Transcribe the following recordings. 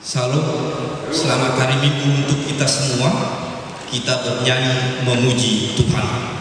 Salam, selamat hari Minggu untuk kita semua. Kita bernyanyi memuji Tuhan.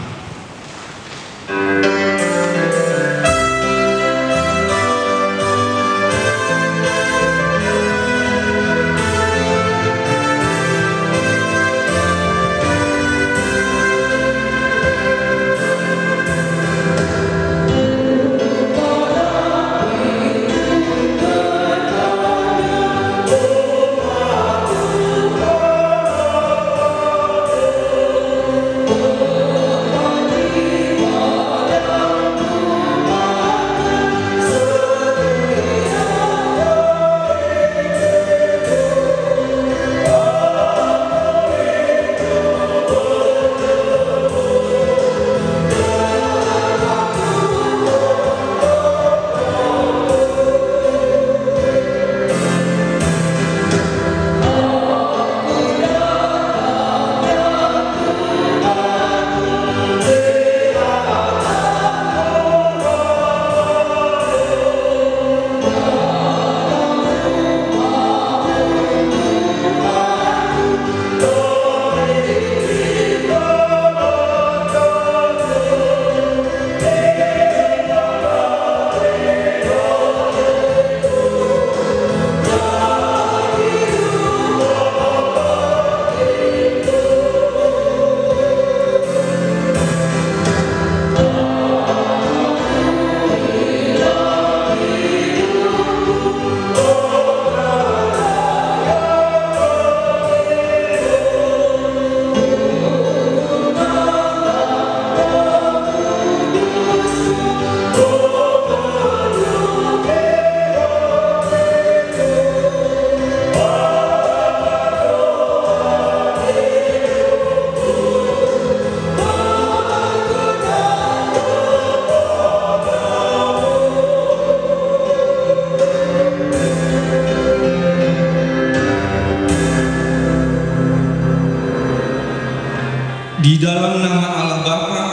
Di dalam nama Allah Bapa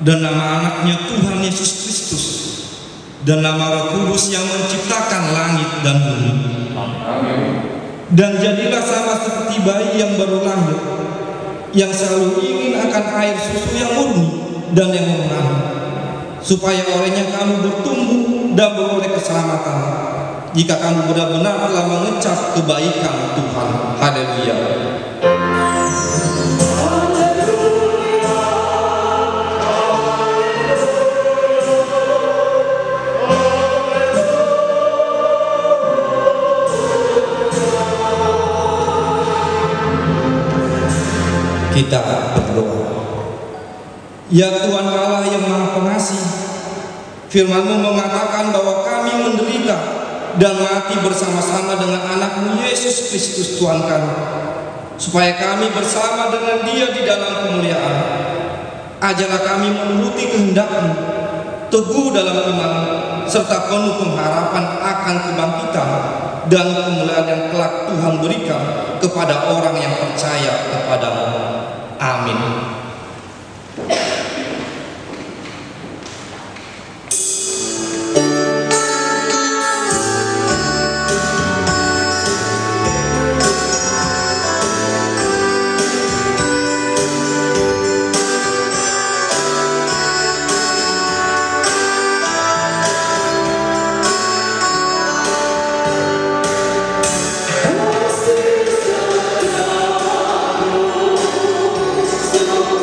dan nama anaknya Tuhan Yesus Kristus dan nama Roh Kudus yang menciptakan langit dan bumi. Dan jadilah sama seperti bayi yang baru lahir, yang selalu ingin akan air susu yang murni dan yang mengenal, supaya olehnya kamu bertumbuh dan beroleh keselamatan, jika kamu benar-benar telah mengecap kebaikan Tuhan. Haleluya. Kita berdoa. Ya Tuhan Allah yang Maha Pengasih, firman-Mu mengatakan bahwa kami menderita dan mati bersama-sama dengan anak-Mu Yesus Kristus Tuhan kami, supaya kami bersama dengan Dia di dalam kemuliaan. Ajarlah kami menuruti kehendak-Mu, teguh dalam iman, serta penuh pengharapan akan kebangkitan dan kemuliaan yang kelak Tuhan berikan kepada orang yang percaya kepada-Mu. Amin. So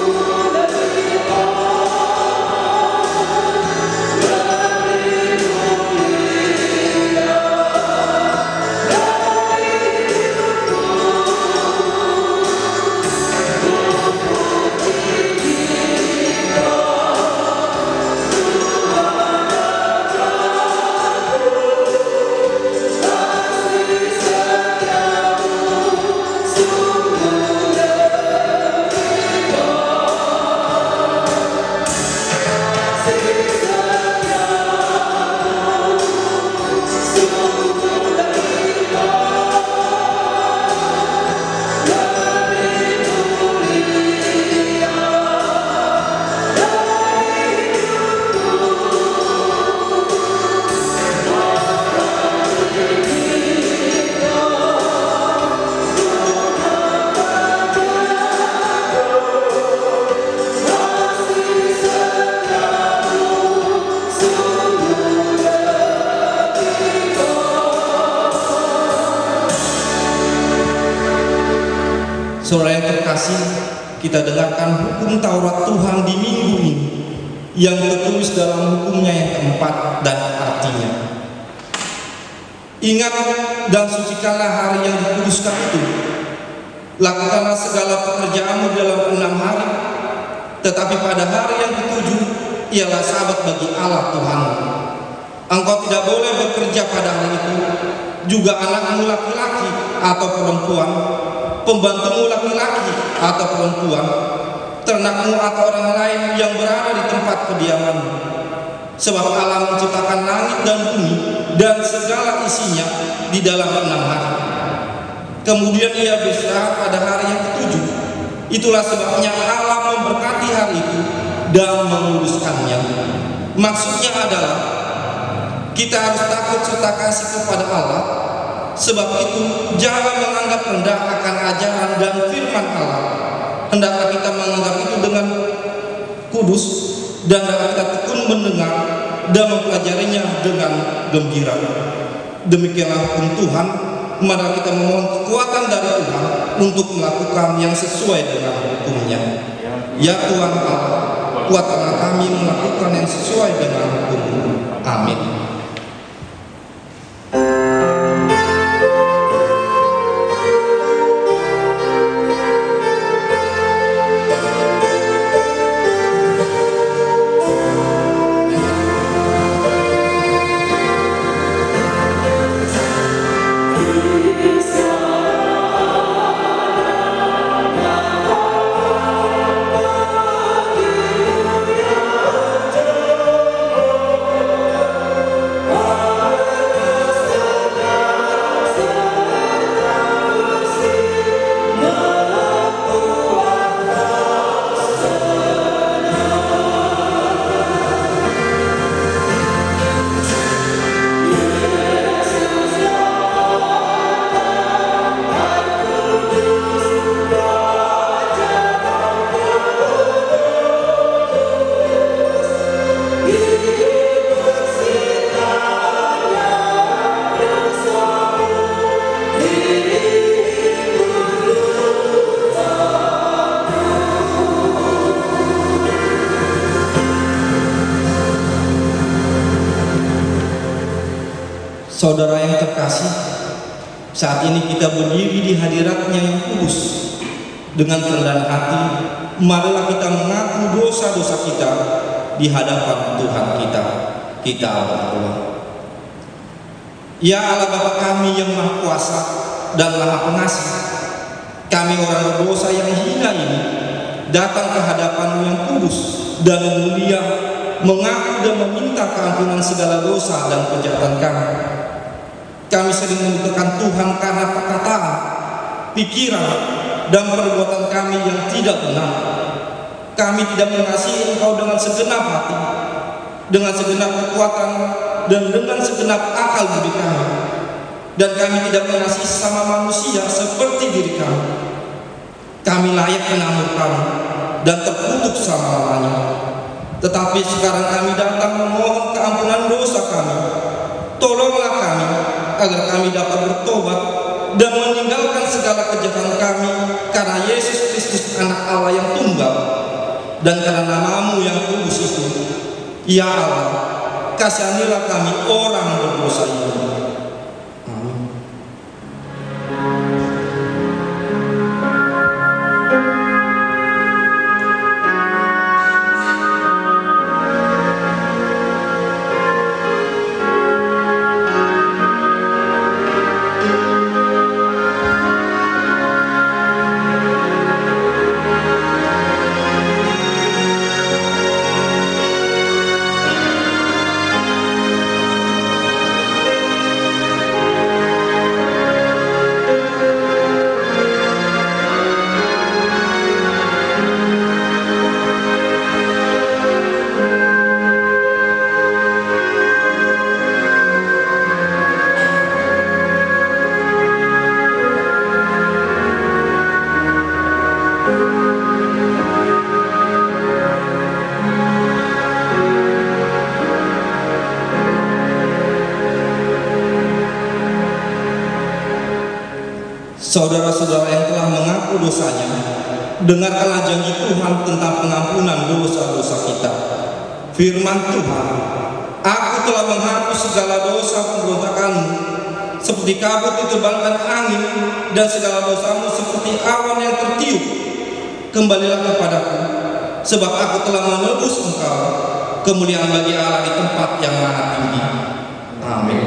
kasih, kita dengarkan hukum Taurat Tuhan di minggu ini yang tertulis dalam hukumnya yang keempat dan artinya. Ingat dan sucikanlah hari yang dikuduskan itu. Lakukanlah segala pekerjaanmu dalam 6 hari, tetapi pada hari yang ketujuh ialah sabat bagi Allah Tuhanmu. Engkau tidak boleh bekerja pada hari itu, juga anakmu laki-laki atau perempuan, pembantumu laki-laki atau perempuan, ternakmu atau orang lain yang berada di tempat kediamanmu. Sebab Allah menciptakan langit dan bumi dan segala isinya di dalam 6 hari. Kemudian ia beristirahat pada hari yang ketujuh. Itulah sebabnya Allah memberkati hari itu dan menguduskannya. Maksudnya adalah kita harus takut serta kasih kepada Allah. Sebab itu jangan menganggap rendah akan ajaran dan firman Allah. Hendaklah kita menganggap itu dengan kudus dan dapat kita tekun mendengar dan mempelajarinya dengan gembira. Demikianlah hukum Tuhan. Mari kita memohon kekuatan dari Tuhan untuk melakukan yang sesuai dengan hukumnya. Ya Tuhan Allah, kuatkanlah kami melakukan yang sesuai dengan hukum-Mu. Amin. Saudara yang terkasih, saat ini kita berdiri di hadirat-Nya yang kudus. Dengan kerendahan hati, marilah kita mengaku dosa-dosa kita di hadapan Tuhan kita. Kita berdoa. Ya Allah Bapa kami yang Maha Kuasa dan Maha Pengasih, kami orang berdosa yang hina ini datang ke hadapan-Mu yang kudus dan mulia, mengaku dan meminta keampunan segala dosa dan kejahatan kami. Kami sering mendukakan Tuhan karena perkataan, pikiran, dan perbuatan kami yang tidak benar. Kami tidak mengasihi Engkau dengan segenap hati, dengan segenap kekuatan, dan dengan segenap akal budi kami. Dan kami tidak mengasihi sesama manusia seperti diri kami. Kami layak kena murka-Mu dan terkutuk selama-lamanya. Tetapi sekarang kami datang memohon keampunan dosa kami. Tolonglah kami agar kami dapat bertobat dan meninggalkan segala kejahatan kami karena Yesus Kristus Anak Allah yang tunggal dan karena nama-Mu yang kudus itu. Ya Allah, kasihanilah kami orang berdosa ini. Amin. Saudara-saudara yang telah mengaku dosanya, dengarkanlah janji Tuhan tentang pengampunan dosa-dosa kita. Firman Tuhan, aku telah menghapus segala dosa pemberontakanmu, seperti kabut diterbangkan angin, dan segala dosamu seperti awan yang tertiup. Kembalilah kepadaku, sebab aku telah menebus engkau. Kemuliaan bagi Allah di tempat yang maha tinggi. Amin.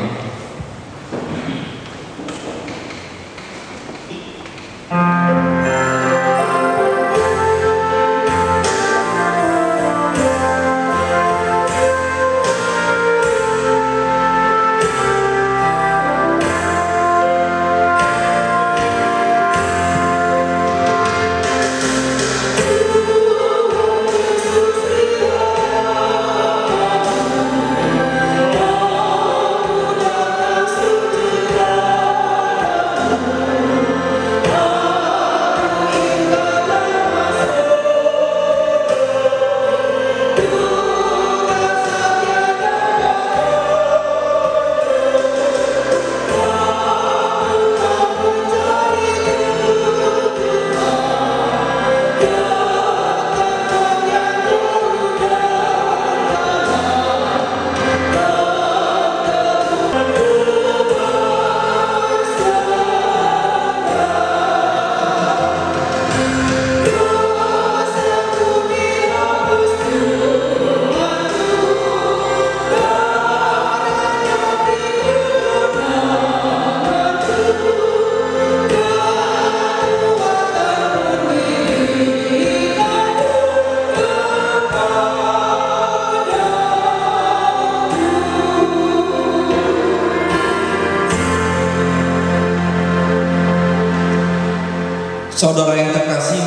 Saudara yang terkasih,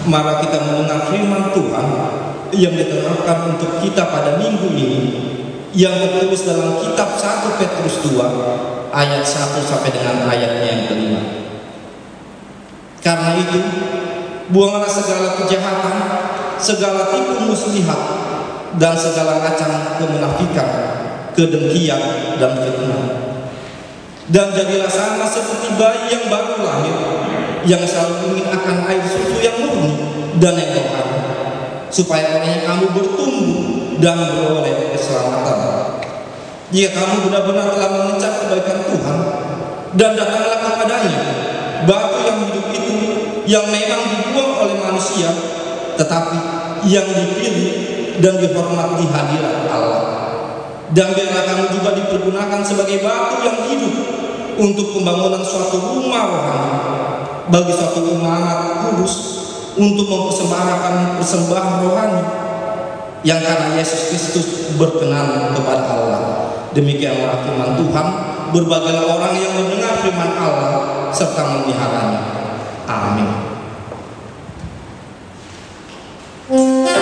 mari kita mendengar firman Tuhan yang diterangkan untuk kita pada minggu ini, yang tertulis dalam kitab 1 Petrus 2 ayat 1 sampai dengan ayatnya yang kelima. Karena itu, buanglah segala kejahatan, segala tipu muslihat, dan segala macam kemunafikan, kedengkian, dan fitnah. Dan jadilah sama seperti bayi yang baru lahir, yang selalu ingin akan air susu yang murni dan yang rohani, supaya olehnya kamu bertumbuh dan beroleh keselamatan. Jika kamu benar-benar telah mengecap kebaikan Tuhan, dan datanglah kepadanya, batu yang hidup itu, yang memang dibuang oleh manusia, tetapi yang dipilih dan dihormati hadirat Allah. Dan biarlah kamu juga dipergunakan sebagai batu yang hidup untuk pembangunan suatu rumah rohani, bagi suatu umat kudus, untuk mempersembahkan persembahan rohani yang karena Yesus Kristus berkenan kepada Allah. Demikianlah firman Tuhan. Berbahagialah orang yang mendengar firman Allah serta memeliharanya. Amin. Yeah.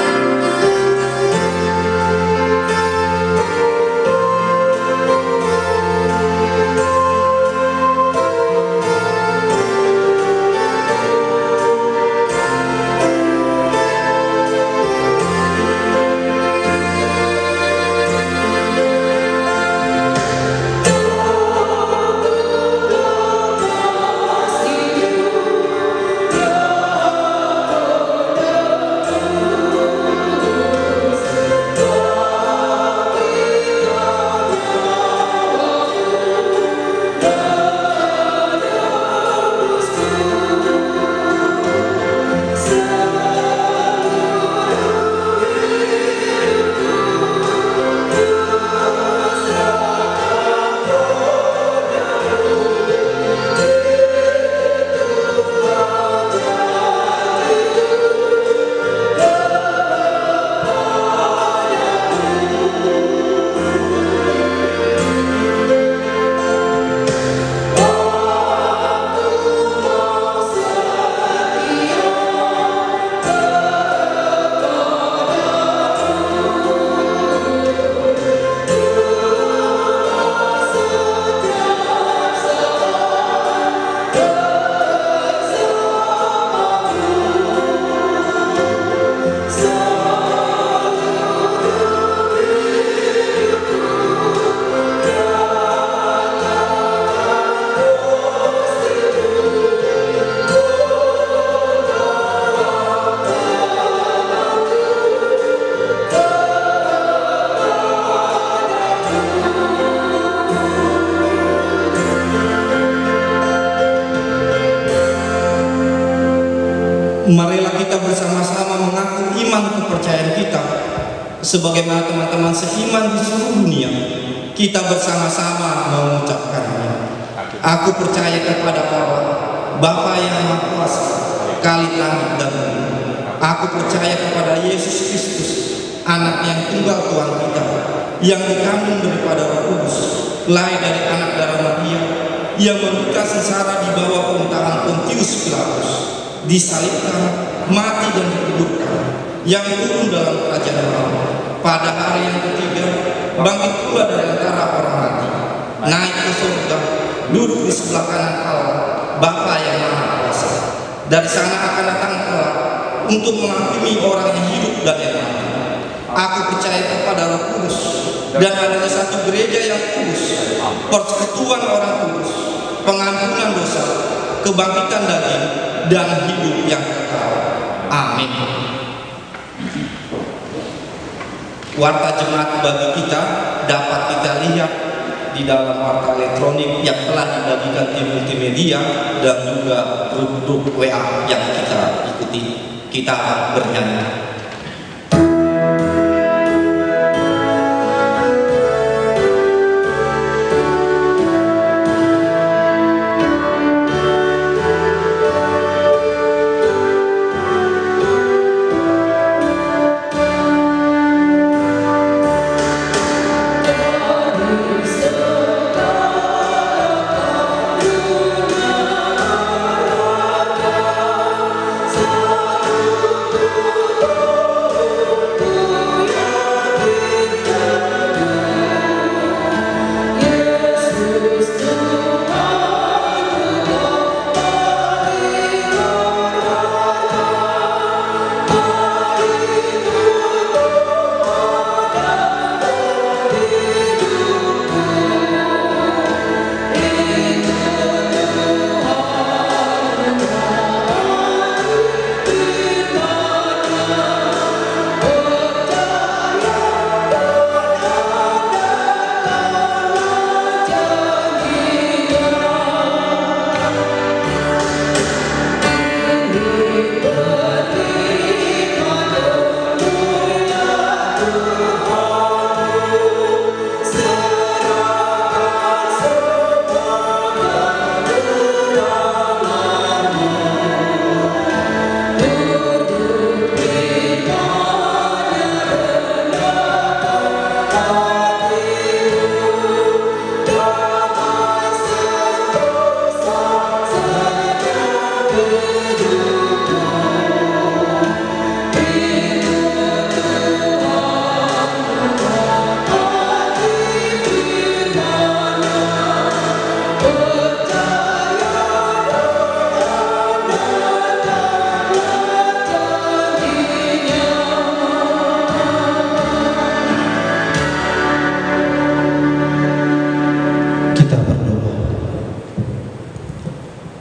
kepercayaan kita, sebagaimana teman-teman seiman di seluruh dunia, kita bersama-sama mengucapkannya. Aku percaya kepada Allah, Bapa yang Maha Kuasa, Kali langit dan bumi. Aku percaya kepada Yesus Kristus, Anak yang tunggal Tuhan kita, yang dikandung daripada Roh Kudus, lahir dari anak darah Maria, yang menderita sengsara di bawah pemerintahan Pontius Pilatus, disalibkan, mati dan dikuburkan, yang turun dalam kerajaan Allah, pada hari yang ketiga bangkit pula dari antara orang mati, naik ke surga, duduk di sebelah kanan Allah, Bapa yang Maha Kuasa. Dari sana akan datang kelak untuk menghakimi orang yang hidup dan yang mati. Aku percaya kepada Roh Kudus dan adanya satu gereja yang kudus, persekutuan orang kudus, pengampunan dosa, kebangkitan daging, dan hidup yang kekal. Amin. Warta jemaat bagi kita dapat kita lihat di dalam warta elektronik yang telah dibagikan di multimedia dan juga grup WA yang kita ikuti. Kita bernyanyi.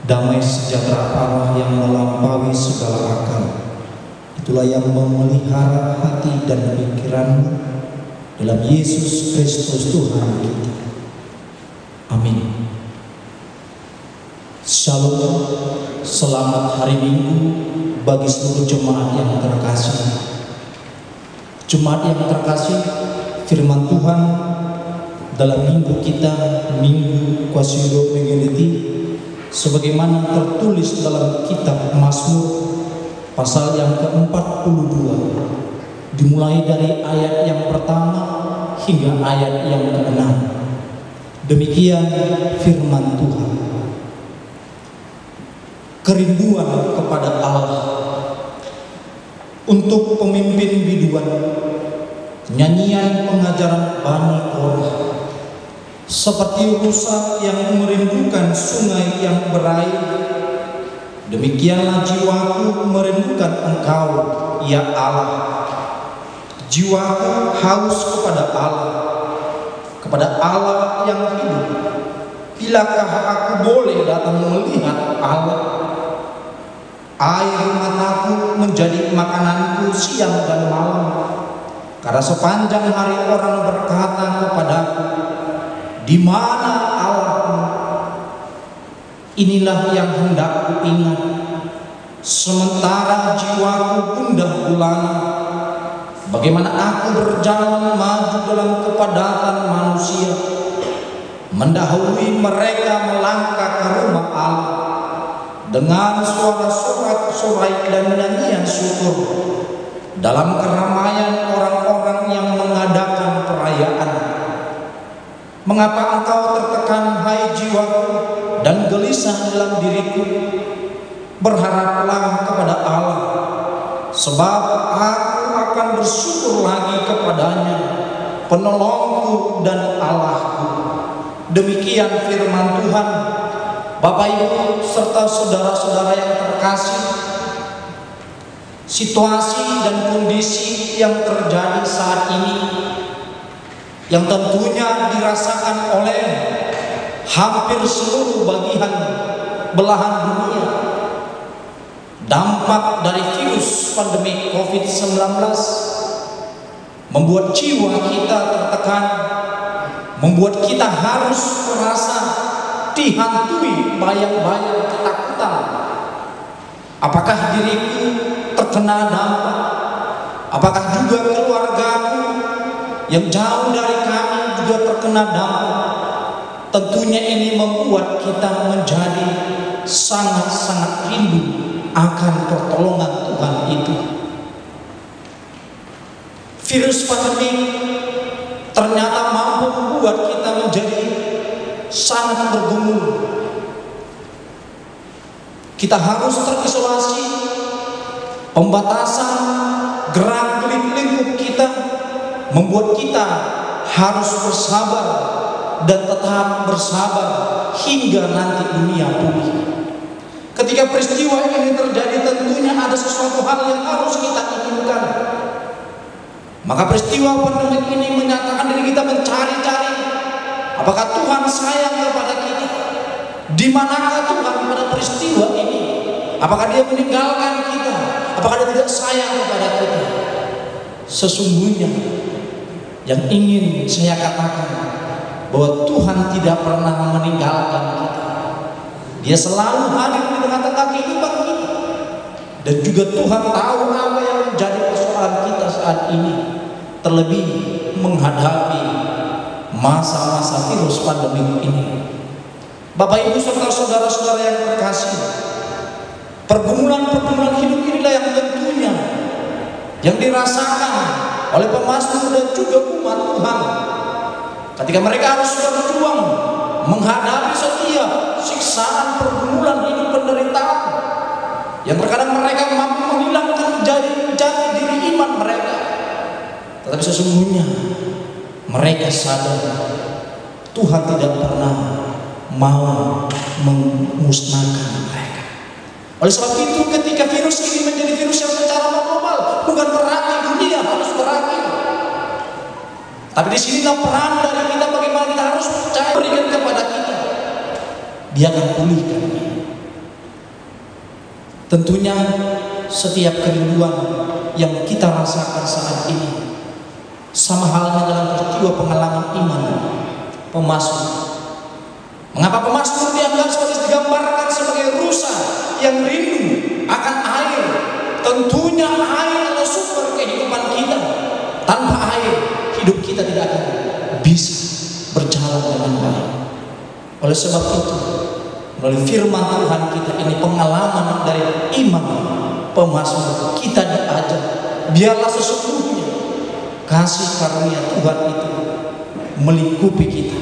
Damai sejahtera Allah yang melampaui segala akal, itulah yang memelihara hati dan pikiran dalam Yesus Kristus Tuhan kita. Amin. Shalom, selamat hari Minggu bagi seluruh jemaat yang terkasih. Jemaat yang terkasih, firman Tuhan dalam minggu kita, Minggu Quasiro Begeliti, sebagaimana tertulis dalam kitab Mazmur pasal yang ke-42, dimulai dari ayat yang pertama hingga ayat yang ke-6. Demikian firman Tuhan. Kerinduan kepada Allah. Untuk pemimpin biduan, nyanyian pengajaran Bani Korah. Seperti rusa yang merindukan sungai yang berair, demikianlah jiwaku merindukan Engkau, ya Allah. Jiwaku haus kepada Allah yang hidup. Bilakah aku boleh datang melihat Allah? Air mataku menjadi makananku siang dan malam, karena sepanjang hari orang berkata kepadaku, di mana Allahmu? Inilah yang hendak ku ingat, sementara jiwaku gundah gulana. bagaimana aku berjalan maju dalam kepadatan manusia, mendahului mereka melangkah ke rumah Allah dengan suara sorak-sorai dan nyanyian syukur dalam keramaian orang-orang yang mengadakan perayaan. Mengapa engkau tertekan, hai jiwaku, dan gelisah dalam diriku? Berharaplah kepada Allah, sebab aku akan bersyukur lagi kepadanya, penolongku dan Allahku. Demikian firman Tuhan. Bapak Ibu serta saudara-saudara yang terkasih, situasi dan kondisi yang terjadi saat ini, yang tentunya dirasakan oleh hampir seluruh bagian belahan dunia, dampak dari virus pandemi COVID-19 membuat jiwa kita tertekan, membuat kita harus merasa dihantui bayang-bayang ketakutan. Apakah diriku terkena dampak? Apakah juga keluargaku yang jauh dari kami juga terkena dampak? Tentunya ini membuat kita menjadi sangat-sangat rindu akan pertolongan Tuhan itu. Virus pandemi ternyata mampu membuat kita menjadi sangat bergumul. Kita harus terisolasi, pembatasan gerak-gerik lingkup kita membuat kita harus bersabar dan tetap bersabar hingga nanti dunia pulih. Ketika peristiwa ini terjadi, tentunya ada sesuatu hal yang harus kita inginkan. Maka peristiwa pandemi ini menyatakan diri kita mencari-cari, apakah Tuhan sayang kepada kita? Di manakah Tuhan pada peristiwa ini? Apakah Dia meninggalkan kita? Apakah Dia tidak sayang kepada kita? Sesungguhnya yang ingin saya katakan bahwa Tuhan tidak pernah meninggalkan kita. Dia selalu hadir di tengah-tengah kehidupan kita. Dan juga Tuhan tahu apa yang menjadi persoalan kita saat ini, terlebih menghadapi masa-masa virus pandemi ini. Bapak Ibu serta saudara-saudara yang terkasih, pergumulan-pergumulan hidup inilah yang tentunya yang dirasakan oleh pemazmur dan juga umat Tuhan ketika mereka harus berjuang menghadapi setiap siksaan, pergumulan hidup, penderitaan yang terkadang mereka mampu menghilangkan jati diri iman mereka. Tetapi sesungguhnya mereka sadar Tuhan tidak pernah mau memusnahkan mereka. Oleh sebab itu, ketika virus ini menjadi virus yang secara global, bukan berarti dunia harus berakhir. Tapi disinilah peran dari kita, bagaimana kita harus percaya, berikan kepada kita. Dia akan pulihkan. Tentunya setiap kerinduan yang kita rasakan saat ini, sama halnya dalam peristiwa pengalaman iman pemazmur. Mengapa pemazmur dianggap digambarkan sebagai rusa yang rindu akan air? Tentunya air adalah sumber kehidupan kita. Tanpa air, hidup kita tidak akan bisa berjalan dengan baik. Oleh sebab itu, melalui firman Tuhan kita ini, pengalaman dari iman pemazmur, kita diajar, biarlah sesungguhnya kasih karunia Tuhan itu melingkupi kita.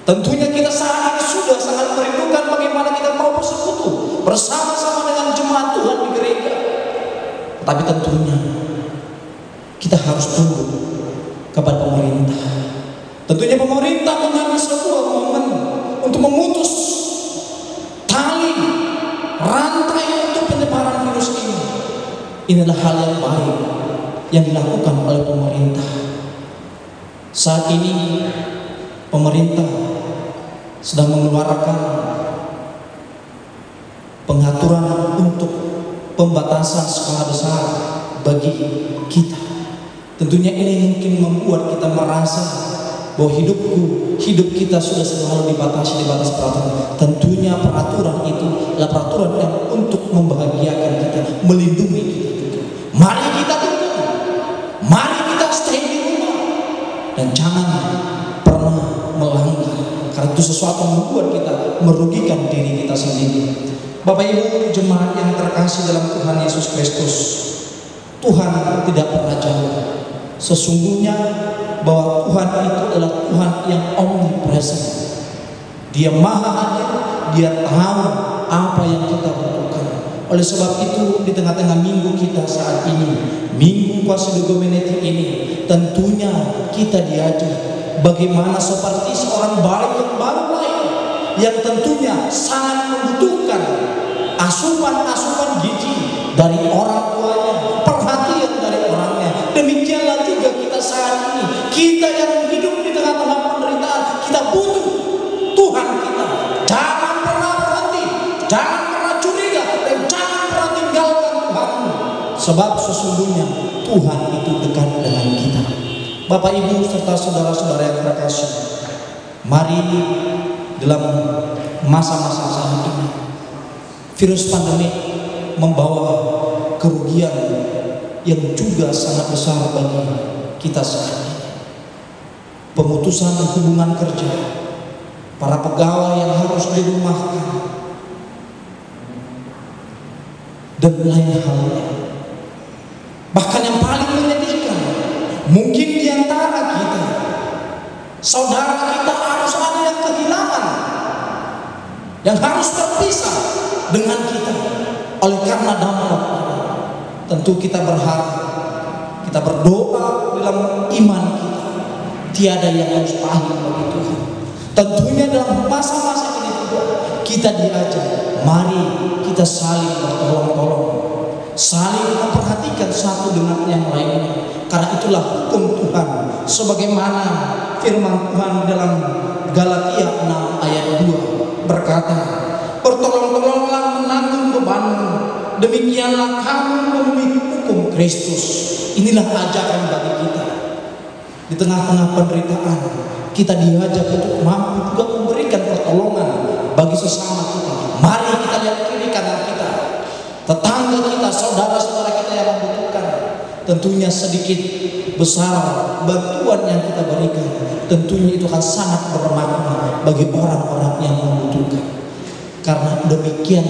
Tentunya kita saat ini sudah sangat merindukan bagaimana kita mau bersekutu bersama-sama dengan jemaat Tuhan di gereja. Tapi tentunya kita harus tunduk kepada pemerintah. Tentunya pemerintah mengambil sebuah momen untuk memutus tali rantai untuk penyebaran virus ini. Inilah hal yang baik yang dilakukan oleh pemerintah. Saat ini pemerintah sedang mengeluarkan pengaturan untuk pembatasan skala besar bagi kita. Tentunya ini mungkin membuat kita merasa bahwa hidup kita sudah selalu dibatasi peraturan. Tentunya peraturan itu adalah peraturan yang untuk membahagiakan kita, melindungi kita juga. Mari kita tunggu. dan jangan pernah melanggar, karena itu sesuatu yang membuat kita merugikan diri kita sendiri. Bapak Ibu jemaat yang terkasih dalam Tuhan Yesus Kristus, Tuhan tidak pernah jauh. Sesungguhnya bahwa Tuhan itu adalah Tuhan yang omnipresent. Dia maha hadir, dia tahu apa yang kita butuhkan. Oleh sebab itu di tengah-tengah minggu kita saat ini, minggu Quasi Dominetti ini, tentunya kita diajar bagaimana seperti seorang bayi yang baru lahir, yang tentunya sangat membutuhkan asupan-asupan gizi dari orang tuanya, perhatian dari orangnya. Demikianlah juga kita saat ini, kita yang hidup di tengah-tengah penderitaan, kita butuh Tuhan kita. Jangan pernah berhenti, jangan pernah curiga, dan jangan pernah tinggalkan Tuhanmu, sebab sesungguhnya Tuhan itu dekat dengan kita. Bapak Ibu serta saudara-saudara yang terkasih, mari dalam masa-masa saat ini, virus pandemi membawa kerugian yang juga sangat besar bagi kita saat ini. Pemutusan hubungan kerja, para pegawai yang harus dirumahkan, dan lain halnya. Bahkan yang paling menyedihkan, mungkin di antara kita, saudara kita harus ada yang kehilangan, yang harus terpisah dengan kita oleh karena dampak. Tentu kita berharap, kita berdoa dalam iman kita, tiada yang mustahil bagi Tuhan. Tentunya dalam masa-masa ini juga kita diajar, mari kita saling bertolong-tolong, saling memperhatikan satu dengan yang lainnya. Karena itulah hukum Tuhan, sebagaimana firman Tuhan dalam Galatia 6 ayat 2 berkata, bertolong-tolonglah menanggung bebanmu, demikianlah kamu memenuhi hukum Kristus. Inilah ajaran bagi kita. Di tengah-tengah penderitaan, kita diajak untuk mampu juga memberikan pertolongan bagi sesama kita. Mari kita lihat kiri kanan kita, tetangga kita, saudara-saudara kita yang membutuhkan. Tentunya sedikit besar bantuan yang kita berikan, tentunya itu akan sangat bermakna bagi orang-orang yang membutuhkan. Karena demikian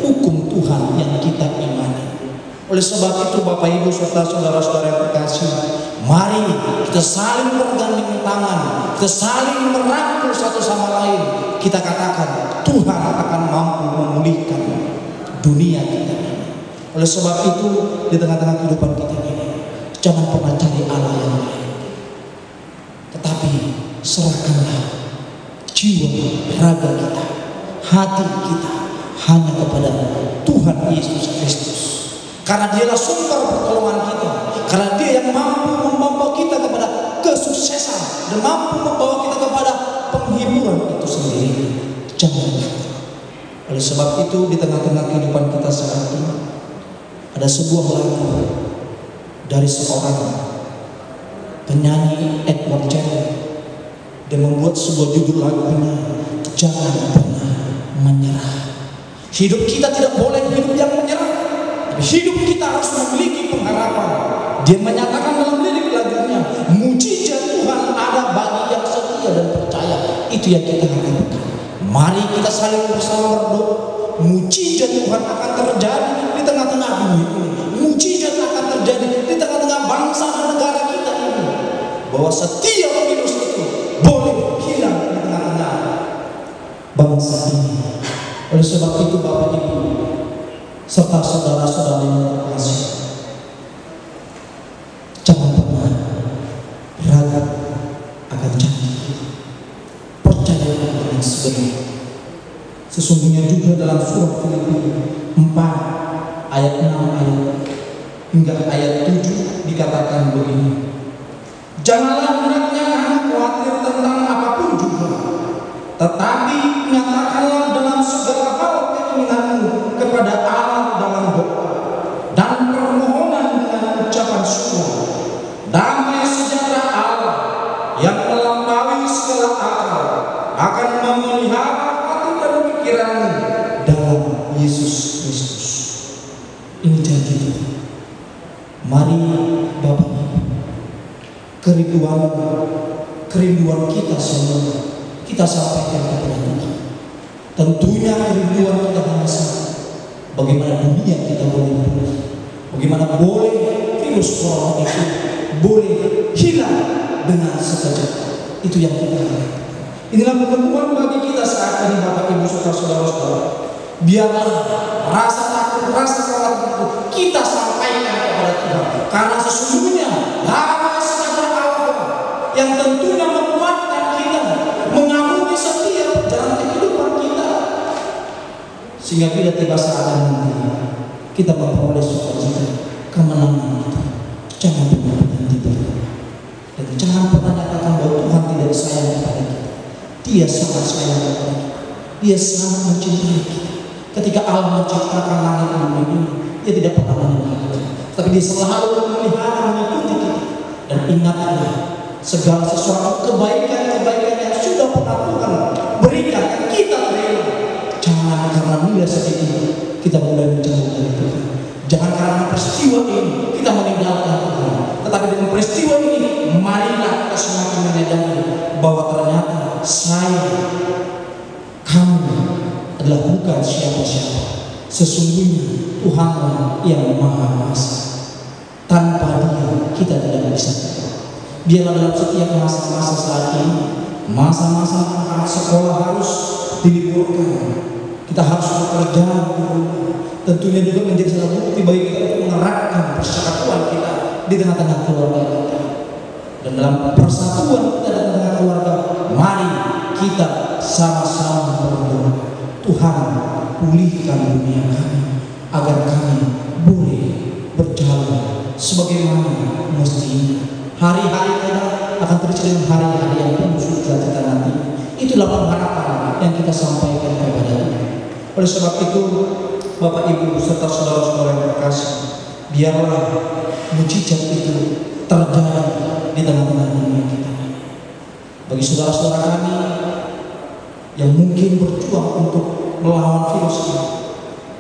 hukum Tuhan yang kita imani. Oleh sebab itu Bapak Ibu serta saudara-saudara yang terkasih, mari kita saling bergandeng tangan, kita saling merangkul satu sama lain. Kita katakan Tuhan akan mampu memulihkan dunia kita. Oleh sebab itu di tengah-tengah kehidupan kita ini, jangan pernah cari Allah yang lain, tetapi serahkanlah jiwa, raga kita, hati kita hanya kepada Tuhan Yesus Kristus. Karena dialah sumber pertolongan kita, karena dia yang mampu membawa kita kepada kesuksesan dan mampu membawa kita kepada penghiburan itu sendiri. Jangan lupa. Oleh sebab itu di tengah-tengah kehidupan kita saat ini, ada sebuah lagu dari seorang penyanyi Edward Jenner. Dia membuat sebuah judul lagunya, jangan pernah menyerah. Hidup kita tidak boleh hidup yang menyerah, tapi hidup kita harus memiliki pengharapan. Dia menyatakan dalam lirik lagunya, mujizat Tuhan ada bagi yang setia dan percaya. Itu yang kita harapkan. Mari kita saling bersama berdoa, mujizat Tuhan akan terjadi di tengah-tengah dunia ini. Mujizat akan terjadi di tengah-tengah bangsa dan negara kita ini, bahwa setiap virus itu boleh hilang di tengah-tengah bangsa ini. Oleh sebab itu Bapak Ibu serta saudara-saudara yang terkasih, jangan pernah ragu akan janji Tuhan. Percayalah dengan sebenarnya. Sesungguhnya juga dalam surah Filipi 4 ayat 6 ayat hingga ayat 7 dikatakan begini, janganlah hendaknya kamu khawatir tentang apapun juga, tetapi nyatakanlah dalam segala hal keinginanmu kepada Allah dalam doa dan permohonan dengan ucapan syukur. Damai sejahtera Allah yang melampaui segala akal akan memelihara hati dan pikiranmu dalam Yesus Kristus. Ini janji Tuhan. Mari Bapak Ibu, kerinduan kita semua kita sampaikan kepada Tuhan. Tentunya kerinduan kita hanya satu, bagaimana dunia kita boleh pulih, bagaimana boleh virus corona itu boleh hilang dengan sekejap. Itu yang kita harapkan. Inilah pertemuan bagi kita saat ini, Bapak Ibu saudara-saudara. Biarlah rasa takut, rasa khawatir itu kita sampaikan kepada Tuhan, karena sesungguhnya damai sejahtera Allah yang tentunya menguatkan kita, mengampuni setiap jalan kehidupan kita, sehingga bila tiba saat nanti kita memperoleh sukacita kemenangan itu. Jangan pernah berhenti berdoa, dan jangan pernah nyatakan bahwa Tuhan tidak sayang kepada kita. Dia sangat sayang kepada kita. Dia sangat mencintai kita. Ketika Allah menciptakan langit dan bumi ini, Dia tidak pernah meninggalkan, tapi Dia selalu memelihara, mengikuti kita. Dan ingatlah, segala sesuatu kebaikan-kebaikan yang sudah pernah Tuhan berikan yang kita terima, jangan karena nilai sedikit kita mulai menjauh dari Tuhan. Jangan karena peristiwa ini kita meninggalkan Tuhan, tetapi dengan peristiwa ini marilah kita semakin menyadari bahwa ternyata kamu adalah bukan siapa-siapa. Sesungguhnya Tuhan yang Maha Kuasa. Tanpa Dia kita tidak bisa. Biarlah dalam setiap masa-masa saat ini, masa-masa anak sekolah harus diliburkan, kita harus bekerja di rumah. Tentunya juga menjadi salah bukti bagi kita untuk menerapkan persatuan kita di tengah-tengah keluarga kita. Dan dalam persatuan kita di tengah keluarga, mari kita sama-sama berdoa, Tuhan pulihkan dunia kami agar kami boleh berjalan sebagaimana mestinya. Hari-hari kita akan terisi dengan hari-hari yang penuh sukacita nanti. Itulah pengharapan yang kita sampaikan kepada Tuhan. Oleh sebab itu, Bapak Ibu serta saudara-saudara yang terkasih, biarlah mujizat itu terjadi di tengah-tengah dunia kita. Bagi saudara-saudara kami yang mungkin berjuang untuk melawan virus ini,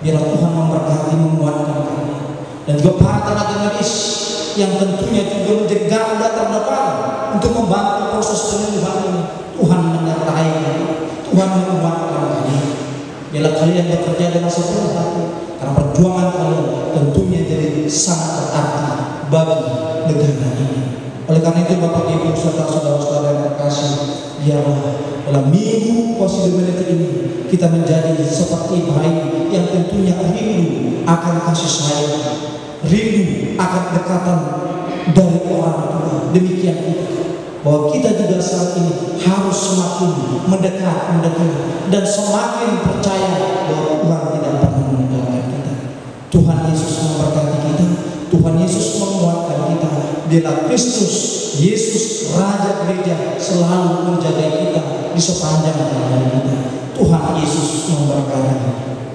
biarlah Tuhan memberkati, menguatkan kami. Dan juga para tenaga medis yang tentunya juga menjadi garda terdepan untuk membantu proses penyembuhan ini, Tuhan menyertai kami, Tuhan menguatkan kami. Biarlah kalian bekerja dengan sepenuh hati, karena perjuangan kalian tentunya jadi sangat berarti bagi negara ini. Oleh karena itu, Bapak Ibu serta saudara-saudara yang terkasih, biarlah dalam minggu Posidominity ini kita menjadi seperti bayi yang tentunya rindu akan kasih sayang, rindu akan dekatan dari orang tua. Demikian kita, bahwa kita juga saat ini harus semakin mendekat dan semakin percaya bahwa Tuhan tidak pernah meninggalkan kita. Tuhan Yesus memberkati kita, Tuhan Yesus menguatkan kita. Biarlah Kristus Yesus Raja Gereja selalu menjaga kita di sepanjang hari kita. Tuhan Yesus memberkati.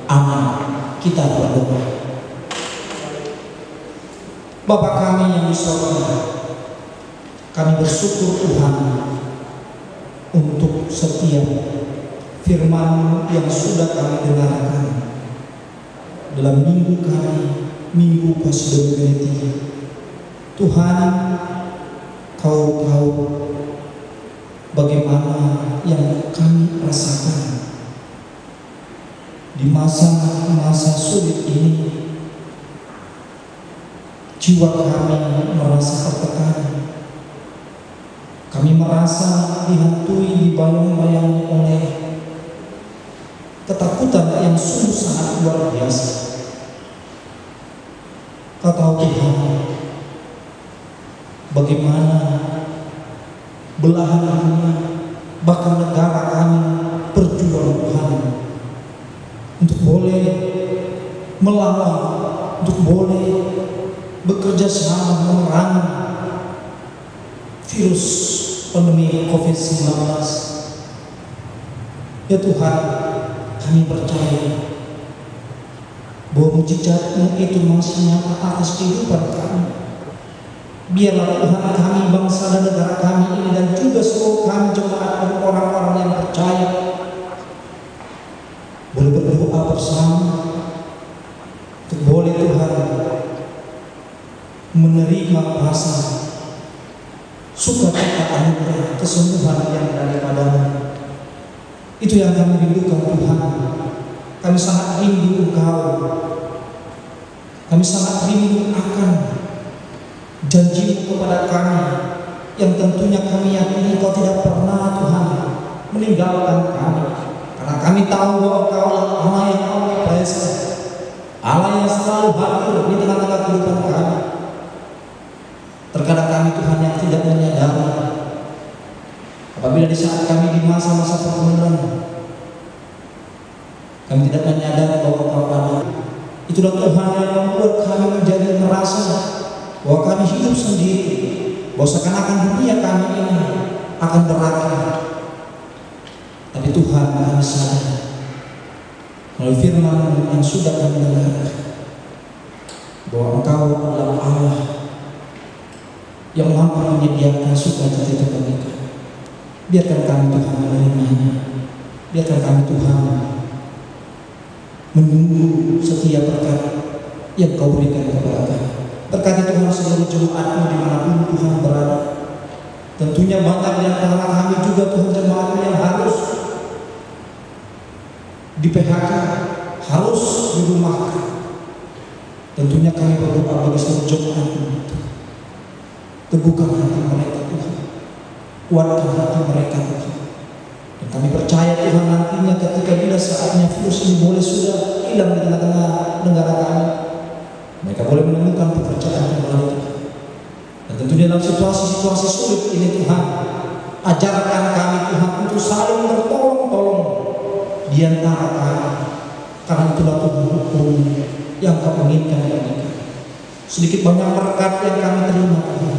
Amin. Kita berdoa. Bapa kami yang di surga, kami bersyukur Tuhan untuk setiap firman yang sudah kami dengarkan dalam minggu kami, minggu Posidominity. Tuhan, Kau tahu bagaimana yang kami rasakan di masa-masa sulit ini. Jiwa kami merasa tertekan. Kami merasa dihantui, dibayang-bayangi oleh ketakutan yang sungguh sangat luar biasa. Kau tahu Tuhan, bagaimana belahan dunia, bahkan negara kami berjuang Tuhan untuk boleh melawan, untuk boleh bekerja sama memerangi virus pandemi COVID-19. Ya Tuhan, kami percaya bahwa mujizat-Mu itu masih nyata atas kehidupan kami. Biarlah Tuhan kami, bangsa dan negara kami ini, dan juga seluruh kami jemaat dan orang-orang yang percaya boleh berdoa bersama untuk boleh Tuhan menerima rasa sukacita anugerah kesembuhan yang daripada-Mu. Itu yang kami rindukan Tuhan. Kami sangat rindu Engkau. Kami sangat rindu akan janji-Mu kepada kami, yang tentunya kami yakini Engkau tidak pernah Tuhan meninggalkan kami. Karena kami tahu bahwa Engkau adalah Allah yang omnipresent, Allah yang selalu hadir di tengah-tengah kehidupan kami. Terkadang kami Tuhan yang tidak menyadari, apabila di saat kami di masa-masa pergumulan, kami tidak menyadari bahwa Engkau ada. Itulah Tuhan yang membuat kami menjadi merasa bahwa kami hidup sendiri, bahwa seakan-akan dunia kami ini akan berakhir. Tapi Tuhan, kami sadar melalui firman yang sudah kami dengar bahwa Engkau adalah Allah yang mampu menyediakan sukacita bagi kami. Biarkan kami Tuhan menerimanya. Biarkan kami Tuhan menunggu setiap berkat yang Kau berikan kepada kami. Berkati Tuhan seluruh jemaat-Mu dimanapun Tuhan berada. Tentunya banyak di antara kami juga Tuhan jemaat yang harus di PHK, harus dirumahkan. Tentunya kami berdoa bagi seluruh jemaat-Mu. Teguhkan hati mereka Tuhan, kuatkan hati mereka Tuhan. Dan kami percaya Tuhan nantinya ketika bila saatnya virus ini boleh sudah hilang di tengah-tengah negara kami, mereka boleh menemukan pekerjaan kembali Tuhan. Dan tentunya dalam situasi-situasi sulit ini Tuhan, ajarkan kami Tuhan untuk saling bertolong-tolong di antara kami. Karena itulah Tuhan hukum yang Kau inginkan bagi kami. Sedikit banyak berkat yang kami terima Tuhan,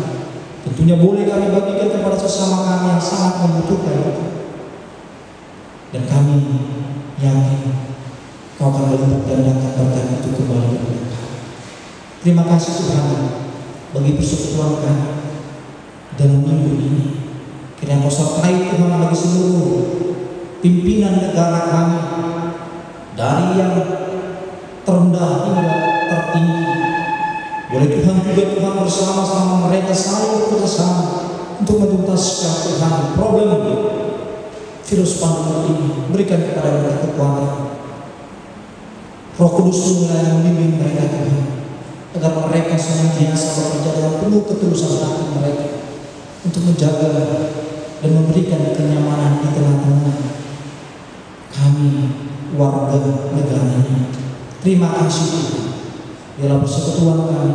tentunya boleh kami bagikan kepada sesama kami yang sangat membutuhkan Tuhan. Dan kami yakin Kau akan melipat gandakan berkat itu kembali kepada kami. Terima kasih Tuhan bagi persekutuan kami dalam minggu ini. Kiranya Kau sertai Tuhan bagi seluruh pimpinan negara kami, dari yang terendah hingga tertinggi. Boleh Tuhan juga Tuhan bersama-sama mereka selalu bekerjasama untuk menuntaskan Tuhan problem virus pandemi ini. Berikan kepada mereka kekuatan. Roh Kudus mulai membimbing mereka Tuhan, agar mereka senantiasa bekerja dalam penuh ketulusan hati mereka untuk menjaga dan memberikan kenyamanan di tengah-tengah kami warga negara ini. Terima kasih Tuhan. Biarlah persekutuan kami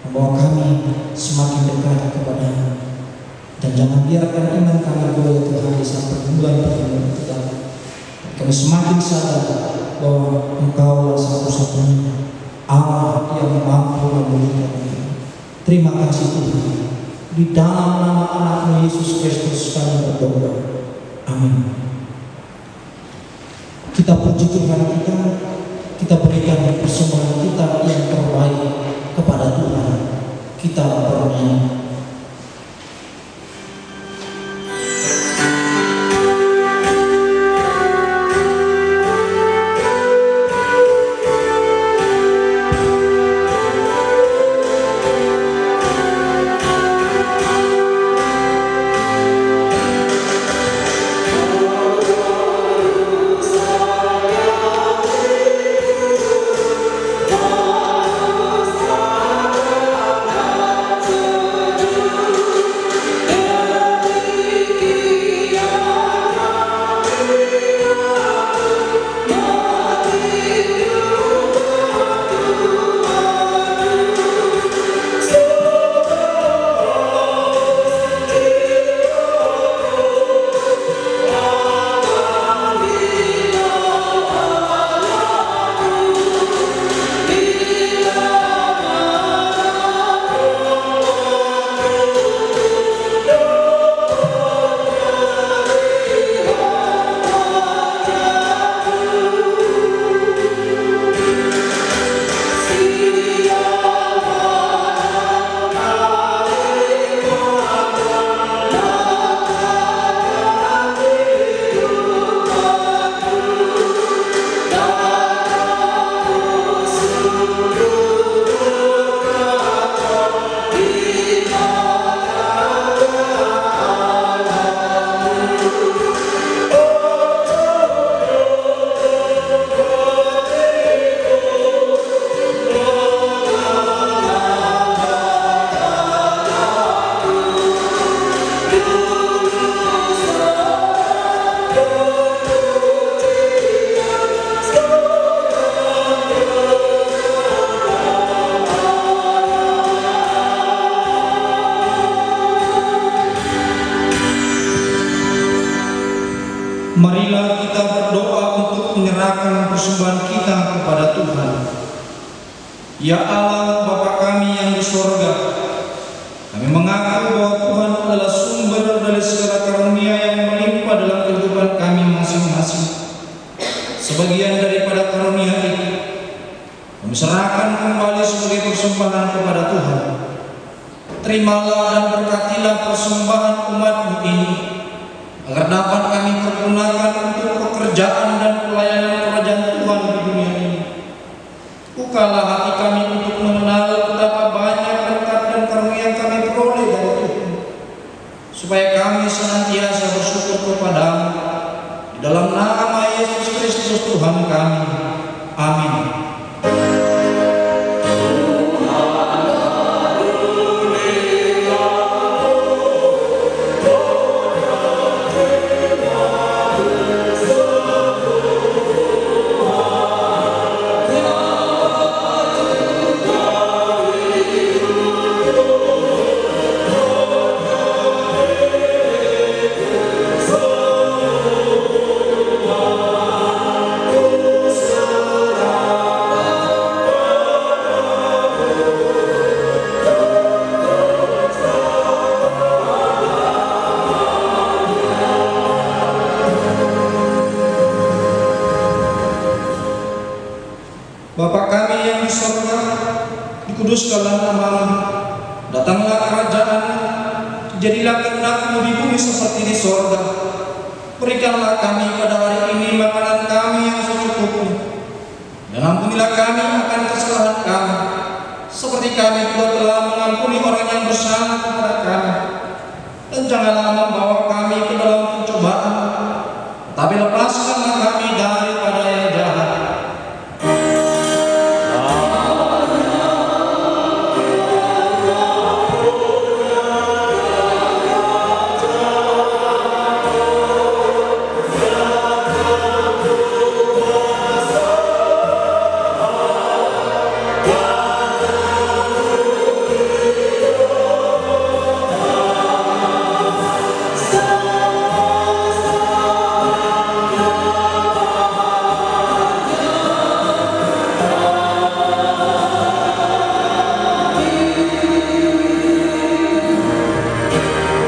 membawa kami semakin dekat kepada-Mu. Dan jangan biarkan iman kami goyah Tuhan di saat pergumulan-pergumulan kita. Kami semakin sadar bahwa Engkau satu-satunya Allah yang mampu memulihkan kami. Terima kasih Tuhan. Di dalam nama anak-Mu Yesus Kristus kami berdoa. Amin. Kita puji Tuhan kita berikan persembahan kita yang terbaik kepada Tuhan. Kita bernyanyi. Oh, persembahan kita kepada Tuhan. Ya Allah Bapa kami yang di sorga, kami mengaku bahwa Tuhan adalah sumber dari segala karunia yang melimpah dalam kehidupan kami masing-masing. Sebagian daripada karunia itu kami serahkan kembali sebagai persembahan kepada Tuhan. Terimalah dan berkatilah persembahan umat-Mu ini, agar dapat kami pergunakan untuk pekerjaan dan pelayanan kerajaan Tuhan di dunia ini. Bukalah hati kami untuk mengenal betapa banyak berkat dan karunia yang kami peroleh dari Tuhan, supaya kami senantiasa bersyukur kepada-Mu. Di dalam nama Yesus Kristus Tuhan kami. Amin. Bapa kami yang di surga, dikuduskanlah nama-Mu, datanglah kerajaan-Mu, jadilah kehendak-Mu di bumi seperti di surga. Berikanlah kami pada hari ini makanan kami yang secukupnya, dan ampunilah kami akan kesalahan kami, seperti kami juga telah mengampuni orang yang bersalah kepada kami. Dan janganlah membawa kami ke dalam pencobaan, tapi lepaskanlah kami daripada yang jahat.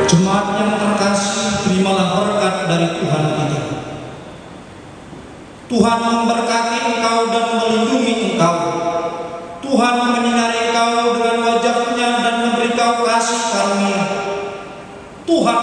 Jemaat yang terkasih, terimalah berkat dari Tuhan kita. Tuhan memberkati engkau dan melindungi engkau. Tuhan menyinari engkau dengan wajah-Nya dan memberi kau kasih karunia. Tuhan